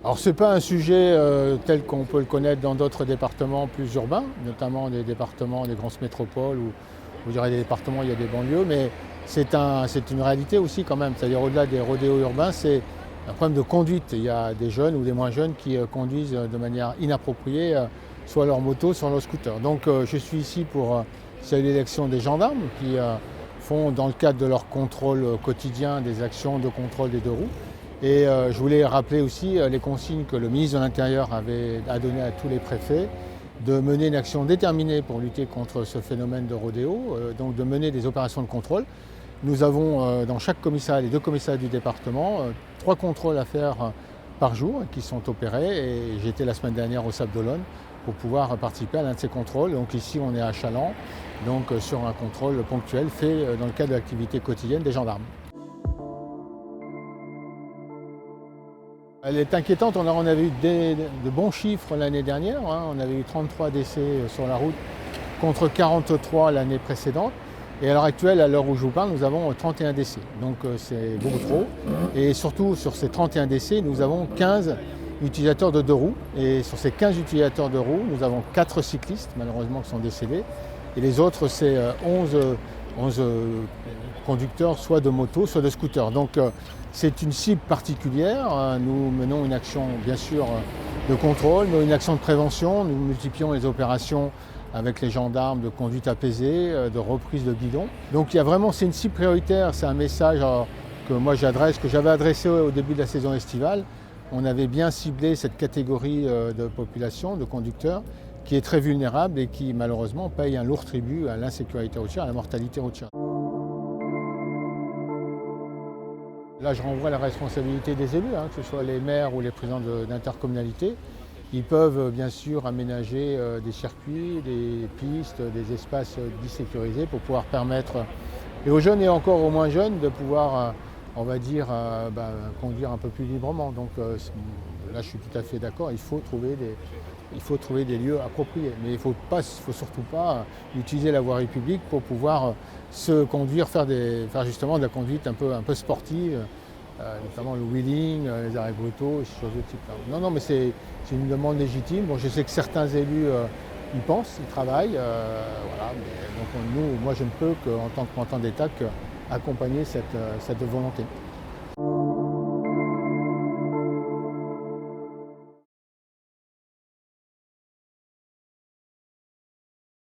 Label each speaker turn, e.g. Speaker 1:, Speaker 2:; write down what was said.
Speaker 1: Alors ce n'est pas un sujet tel qu'on peut le connaître dans d'autres départements plus urbains, notamment des départements des grosses métropoles ou je dirais des départements où il y a des banlieues, mais c'est une réalité aussi quand même. C'est-à-dire au-delà des rodéos urbains, c'est un problème de conduite. Il y a des jeunes ou des moins jeunes qui conduisent de manière inappropriée, soit leur moto, soit leur scooter. Donc je suis ici pour saluer l'action des gendarmes qui font dans le cadre de leur contrôle quotidien des actions de contrôle des deux roues. Et je voulais rappeler aussi les consignes que le ministre de l'Intérieur a données à tous les préfets de mener une action déterminée pour lutter contre ce phénomène de rodéo, donc de mener des opérations de contrôle. Nous avons dans chaque commissariat, les deux commissariats du département, 3 contrôles à faire par jour qui sont opérés. Et j'étais la semaine dernière au Sable d'Olonne pour pouvoir participer à l'un de ces contrôles. Donc ici on est à Chaland, donc sur un contrôle ponctuel fait dans le cadre de l'activité quotidienne des gendarmes. Elle est inquiétante, on avait eu de bons chiffres l'année dernière, on avait eu 33 décès sur la route contre 43 l'année précédente. Et à l'heure actuelle, à l'heure où je vous parle, nous avons 31 décès. Donc c'est beaucoup trop. Et surtout sur ces 31 décès, nous avons 15 utilisateurs de deux roues. Et sur ces 15 utilisateurs de roues, nous avons 4 cyclistes malheureusement qui sont décédés. Et les autres, c'est 11 conducteurs, soit de moto, soit de scooter. Donc c'est une cible particulière. Nous menons une action, bien sûr, de contrôle, mais une action de prévention. Nous multiplions les opérations avec les gendarmes de conduite apaisée, de reprise de guidon. Donc il y a vraiment, c'est une cible prioritaire. C'est un message que moi j'adresse, que j'avais adressé au début de la saison estivale. On avait bien ciblé cette catégorie de population, de conducteurs, qui est très vulnérable et qui malheureusement paye un lourd tribut à l'insécurité routière, à la mortalité routière. Là, je renvoie la responsabilité des élus, que ce soit les maires ou les présidents d'intercommunalités. Ils peuvent bien sûr aménager des circuits, des pistes, des espaces dits sécurisés pour pouvoir permettre et aux jeunes et encore aux moins jeunes de pouvoir, on va dire, conduire un peu plus librement. Donc là, je suis tout à fait d'accord, il faut trouver des lieux appropriés. Mais il ne faut surtout pas utiliser la voirie publique pour pouvoir se conduire, faire justement de la conduite un peu sportive, notamment le wheeling, les arrêts brutaux, ces choses de type-là. Non, mais c'est une demande légitime. Bon, je sais que certains élus y pensent, y travaillent. Voilà, mais donc moi, je ne peux qu'en tant que représentant d'État qu'accompagner cette volonté.